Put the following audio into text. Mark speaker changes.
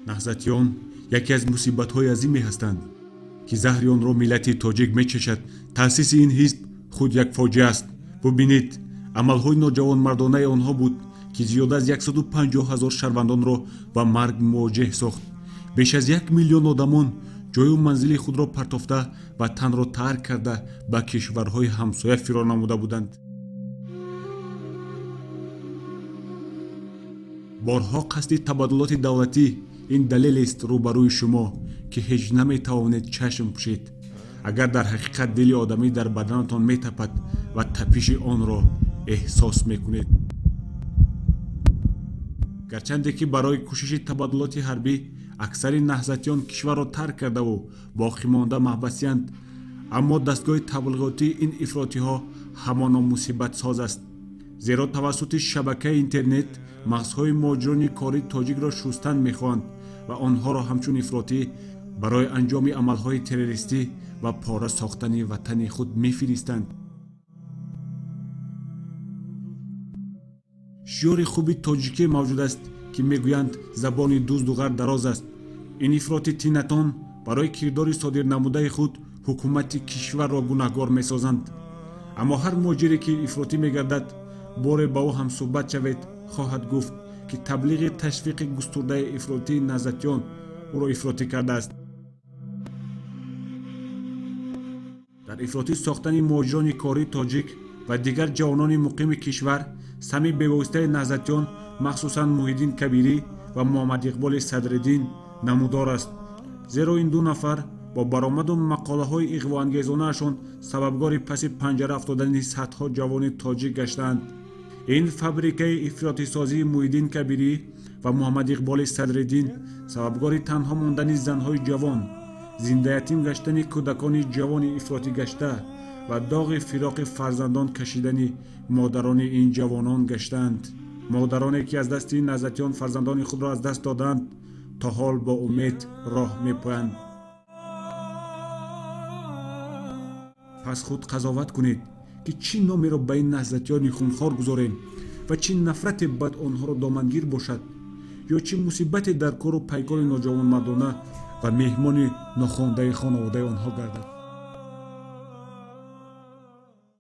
Speaker 1: наҳзатиён яке аз мусибатҳои азиме ҳастанд ки заҳри онро миллати тоҷик мечашад. таъсиси ин ҳизб худ як фоҷиа аст. бубинед, амалҳои ноҷавонмардонаи онҳо буд ки зиёда аз 150 000 шаҳрвандонро ба марг мувоҷеҳ сохт. беш аз 1 миллион одамон ҷою манзили худро партофта ватанро тарк карда ба кишварҳои ҳамсоя фиро намуда буданд. борҳо қасди табаддулоти давлатӣ ин далелест рӯбарӯи шумо ки ҳеҷ наметавонед чашм пӯшед, агар дар ҳақиқат дили одамӣ дар баданатон метапад ва тапиши онро эҳсос мекунед. гарчанде ки барои кӯшиши табаддулоти ҳарбӣ аксари наҳзатиён кишварро тарк кардаву боқимонда маҳбасиянд, аммо дастгоҳи таблиғотии ин ифротиҳо ҳамоно мусибатсоз аст, зеро тавассути шабакаи интернет мағзҳои муҳоҷирони кори тоҷикро шустан мехоҳанд ва онҳоро ҳамчун ифротӣ барои анҷоми амалҳои террористӣ ва пора сохтани ватани худ мефиристанд. шиёри хуби тоҷикӣ мавҷуд аст ки мегӯянд забони дузду ғар дароз аст. ин ифроти тинатон барои кирдори содирнамудаи худ ҳукумати кишварро гунаҳгор месозанд. аммо ҳар муҳоҷире ки ифротӣ мегардад, боре ба ӯ ҳамсуҳбат шавед, хоҳад гуфт ки таблиғи ташвиқи густурдаи ифротии наҳзатиён ӯро ифротӣ кардааст. дар ифротӣ сохтани муҳоҷирони кори тоҷик ва дигар ҷавонони муқими кишвар сами бевоситаи наҳзатиён, махсусан Муҳиддин Кабирӣ ва Муҳаммадиқболи Садриддин намудор аст, зеро ин ду нафар бо баромаду мақолаҳои иғвоангезонаашон сабабгори паси панҷара афтодани садҳо ҷавони тоҷик гаштаанд. ин фабрикаи ифротисозии Муҳиддин Кабирӣ ва Муҳаммадиқболи Садриддин сабабгори танҳо мондани занҳои ҷавон, зиндаятим гаштани кӯдакони ҷавони ифротигашта ва доғи фироқи фарзандон кашидани модарони ин ҷавонон гаштаанд. модароне ки аз дасти наҳзатиён фарзандони худро аз даст доданд, то ҳол бо умед роҳ мепоянд. пас худ қазоват кунед ки чӣ номеро ба ин наҳзатиёни хунхор гузорем ва чӣ нафрате бад онҳоро домангир бошад, ё чӣ мусибате дар кору пайкори ноҷавонмардона ва меҳмони нохондаи хонаводаи онҳо гардад.